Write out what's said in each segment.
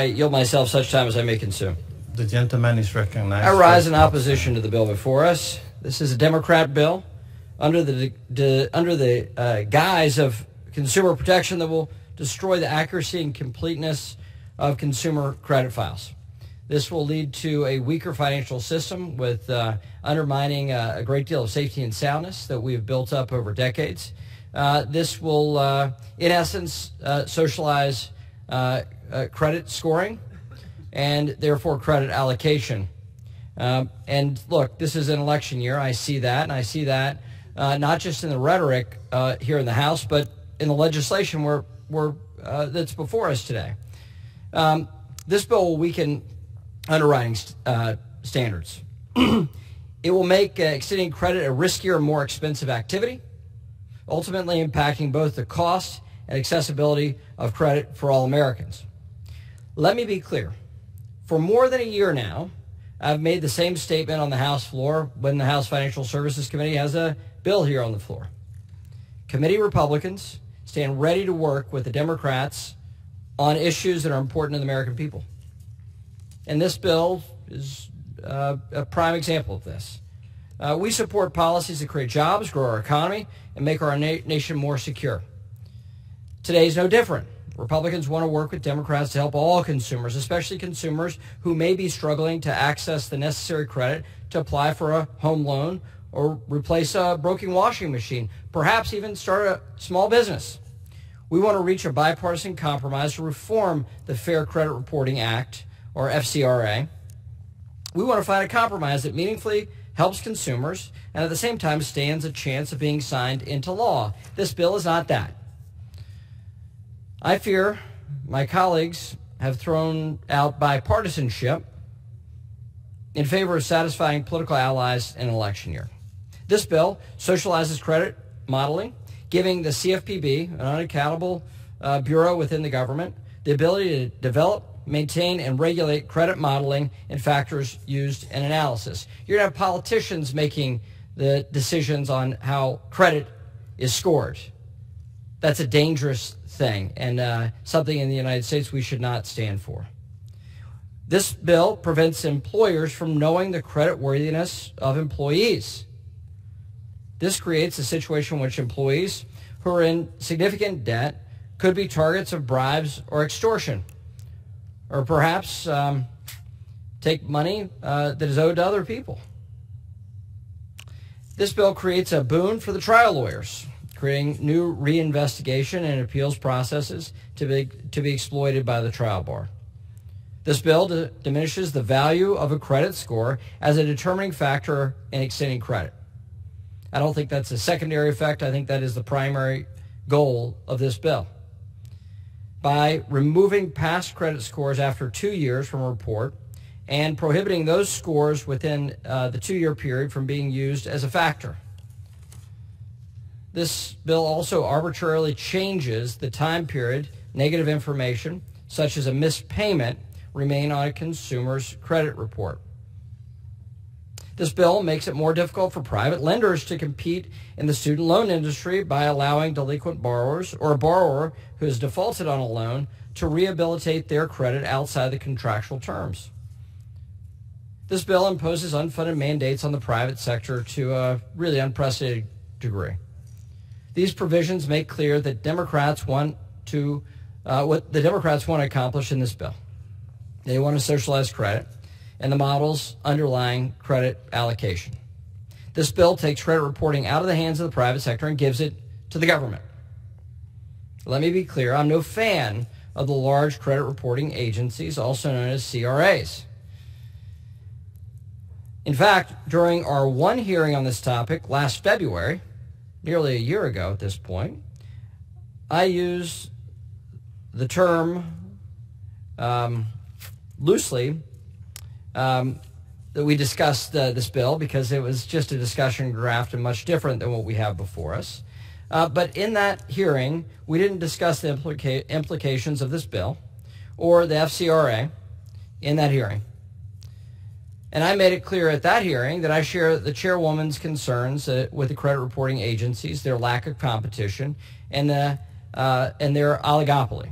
I yield myself such time as I may consume. The gentleman is recognized. I rise in opposition to the bill before us. This is a Democrat bill under the guise of consumer protection that will destroy the accuracy and completeness of consumer credit files. This will lead to a weaker financial system with undermining a great deal of safety and soundness that we have built up over decades. This will, in essence, socialize credit scoring and therefore credit allocation. And look, this is an election year. I see that, and I see that not just in the rhetoric here in the House, but in the legislation that's before us today. This bill will weaken underwriting standards. It will make extending credit a riskier and more expensive activity, ultimately impacting both the cost and accessibility of credit for all Americans. Let me be clear. For more than a year now, I've made the same statement on the House floor when the House Financial Services Committee has a bill here on the floor. Committee Republicans stand ready to work with the Democrats on issues that are important to the American people. And this bill is a prime example of this. We support policies that create jobs, grow our economy, and make our nation more secure. Today is no different. Republicans want to work with Democrats to help all consumers, especially consumers who may be struggling to access the necessary credit to apply for a home loan or replace a broken washing machine, perhaps even start a small business. We want to reach a bipartisan compromise to reform the Fair Credit Reporting Act, or FCRA. We want to find a compromise that meaningfully helps consumers and at the same time stands a chance of being signed into law. This bill is not that. I fear my colleagues have thrown out bipartisanship in favor of satisfying political allies in an election year. This bill socializes credit modeling, giving the CFPB, an unaccountable bureau within the government, the ability to develop, maintain, and regulate credit modeling and factors used in analysis. You're going to have politicians making the decisions on how credit is scored. That's a dangerous thing and something in the United States we should not stand for. This bill prevents employers from knowing the creditworthiness of employees. This creates a situation in which employees who are in significant debt could be targets of bribes or extortion, or perhaps take money that is owed to other people. This bill creates a boon for the trial lawyers, creating new reinvestigation and appeals processes to be exploited by the trial bar. This bill diminishes the value of a credit score as a determining factor in extending credit. I don't think that's a secondary effect. I think that is the primary goal of this bill. By removing past credit scores after 2 years from a report and prohibiting those scores within the 2-year period from being used as a factor. This bill also arbitrarily changes the time period negative information, such as a missed payment, remain on a consumer's credit report. This bill makes it more difficult for private lenders to compete in the student loan industry by allowing delinquent borrowers or a borrower who has defaulted on a loan to rehabilitate their credit outside the contractual terms. This bill imposes unfunded mandates on the private sector to a really unprecedented degree. These provisions make clear that Democrats want to what the Democrats want to accomplish in this bill. They want to socialize credit and the models underlying credit allocation. This bill takes credit reporting out of the hands of the private sector and gives it to the government. Let me be clear, I'm no fan of the large credit reporting agencies, also known as CRAs. In fact, during our one hearing on this topic last February, nearly a year ago at this point, I used the term loosely that we discussed this bill because it was just a discussion draft and much different than what we have before us. But in that hearing, we didn't discuss the implications of this bill or the FCRA in that hearing. And I made it clear at that hearing that I share the chairwoman's concerns with the credit reporting agencies, their lack of competition, and their oligopoly.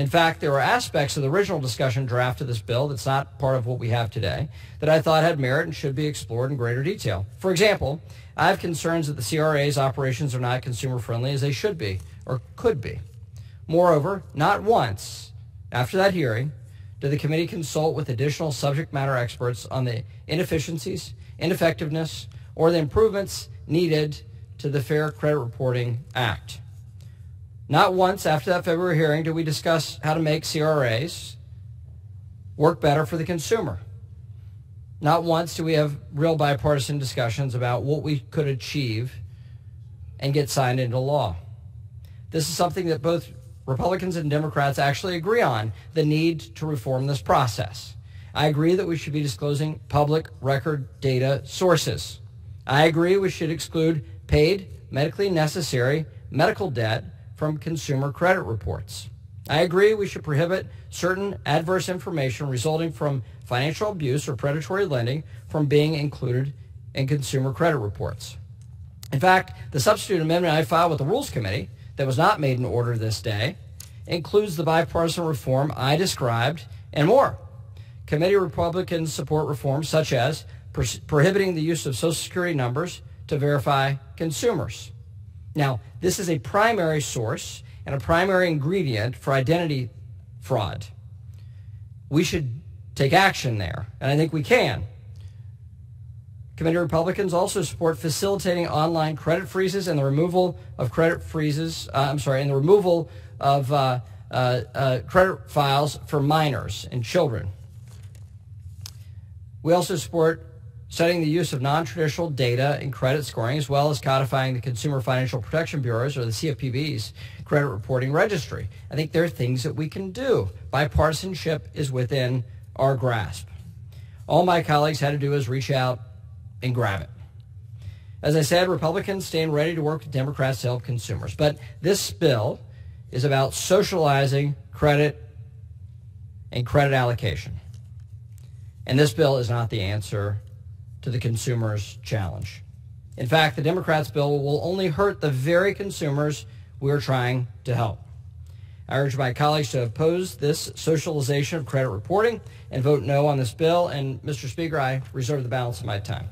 In fact, there were aspects of the original discussion draft of this bill that's not part of what we have today that I thought had merit and should be explored in greater detail. For example, I have concerns that the CRA's operations are not consumer-friendly as they should be or could be. Moreover, not once after that hearing did the committee consult with additional subject matter experts on the inefficiencies, ineffectiveness, or the improvements needed to the Fair Credit Reporting Act. Not once after that February hearing did we discuss how to make CRAs work better for the consumer. Not once do we have real bipartisan discussions about what we could achieve and get signed into law. This is something that both Republicans and Democrats actually agree on, the need to reform this process. I agree that we should be disclosing public record data sources. I agree we should exclude paid, medically necessary medical debt from consumer credit reports. I agree we should prohibit certain adverse information resulting from financial abuse or predatory lending from being included in consumer credit reports. In fact, the substitute amendment I filed with the Rules Committee that was not made in order this day includes the bipartisan reform I described and more. Committee Republicans support reforms such as prohibiting the use of Social Security numbers to verify consumers. Now, this is a primary source and a primary ingredient for identity fraud. We should take action there, and I think we can. Committee Republicans also support facilitating online credit freezes and the removal of credit freezes, and the removal of credit files for minors and children. We also support studying the use of non-traditional data in credit scoring, as well as codifying the Consumer Financial Protection Bureau's, or the CFPB's, credit reporting registry. I think there are things that we can do. Bipartisanship is within our grasp. All my colleagues had to do is reach out and grab it. As I said, Republicans stand ready to work with Democrats to help consumers. But this bill is about socializing credit and credit allocation. And this bill is not the answer to the consumer's challenge. In fact, the Democrats' bill will only hurt the very consumers we are trying to help. I urge my colleagues to oppose this socialization of credit reporting and vote no on this bill. And, Mr. Speaker, I reserve the balance of my time.